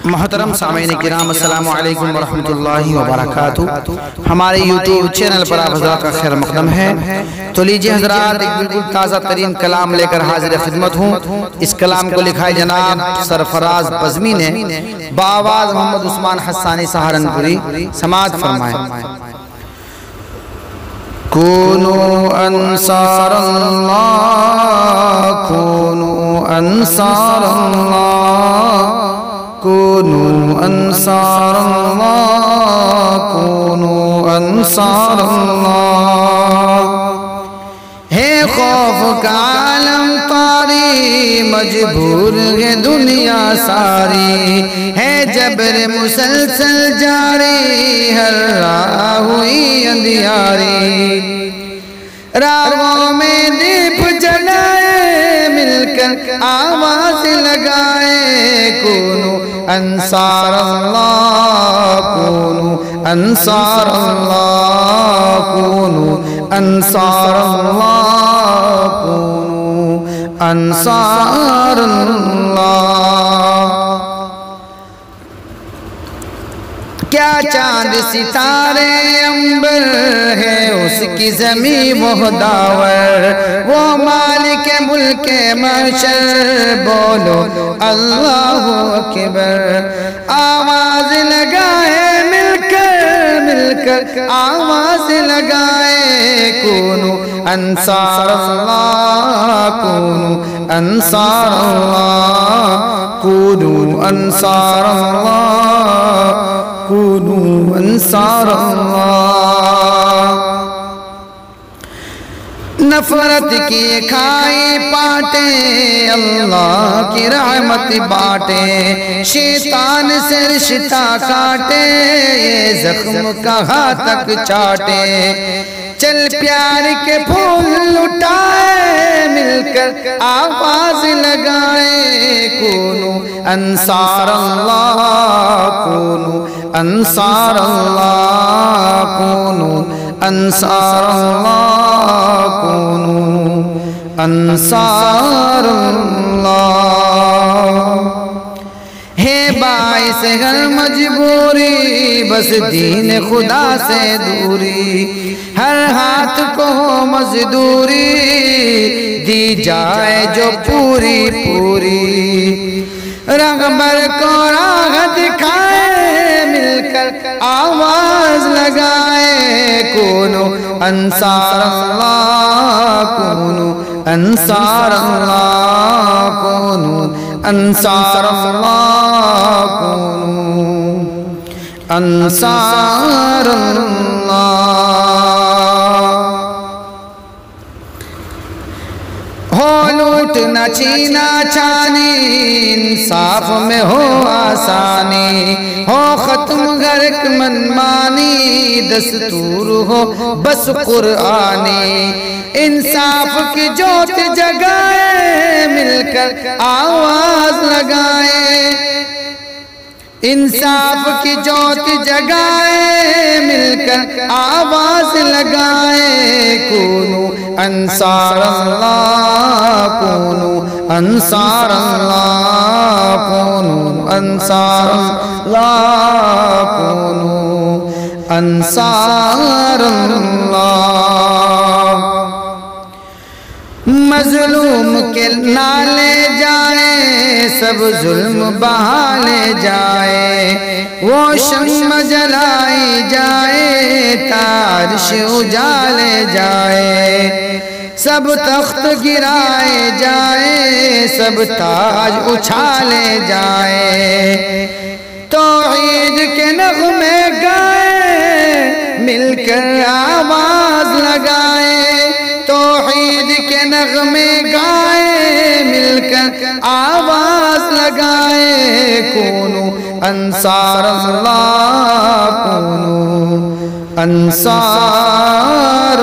محترم سامعین کرام السلام علیکم ورحمۃ اللہ وبرکاتہ۔ ہمارے یوٹیوب چینل پر آپ حضرات کا خیر مقدم ہے۔ تو لیجئے حضرات ایک بالکل تازہ ترین کلام لے کر حاضر خدمت ہوں۔ اس کلام کو لکھا ہے جناب سرفراز بزمی نے، بآواز محمد عثمان حسانی سہارنپوری۔ سماعت فرمائیں۔ کونو انصار اللہ، کونو انصار اللہ، کونو انصار اللہ، کونو انصار اللہ۔ ہے خوف کا عالم طاری، مجبور ہے دنیا ساری، ہے جبر مسلسل جاری، ہر راہ ہوئی اندھیاری۔ راہوں میں دیپ جلائے، مل کر آواز لگائے، کونو انصار اللہ، کونو انصار اللہ، کونو انصار اللہ، کونو انصار اللہ۔ کیا چاند ستارے عنبر ہے اس کی زمین مہداور، وہ مالک ملک محشر، بولو اللہ اکبر۔ آواز لگائے مل کر آواز لگائے، کونو انصار اللہ، کونو انصار اللہ، کونو انصار اللہ، کونو انصار اللہ۔ نفرت کی کھائی پاٹیں، اللہ کی رحمت بانٹیں، شیطان سے رشتہ کاٹے، یہ زخم کہاں تک چاٹے۔ چل پیار کے پھول لٹائے، مل کر آواز لگائے، کونو انصار اللہ، کونو انصار اللہ، کونو انصار اللہ، کونو انصار اللہ۔ ہے باعث ہر مجبوری، بس دین خدا سے دوری، ہر ہاتھ کو ہو مزدوری، دی جائے جو پوری پوری۔ رہبر کو راہ دکھائے، مل کر آواز لگائے، کونو انصار اللہ، کونو انصار اللہ، کونو انصار اللہ، کونو انصار اللہ۔ ہو لوٹ نہ چھینا چھانی، انصاف میں ہو آسانی، ہو ختم غرق منمانی، دستور ہو بس قرآنی۔ انصاف کی جوت جگائے، مل کر آواز لگائے، انصاف کی جوت جگائے، مل کر آواز لگائے، کونو انصار اللہ، کونو انصار اللہ، کونو انصار اللہ، کونو انصار اللہ۔ مظلوم کے نالے جائیں، سب ظلم بہالے جائے، وہ شمع جلائی جائے، تارش اجالے جائے، سب تخت گرائے جائے، سب تاج اچھالے جائے، توحید کے نغمے گائے، مل کر آواز لگائے، توحید کے نغمے گائے، مل کر آواز لگائے، کونو انصار اللہ، کونو انصار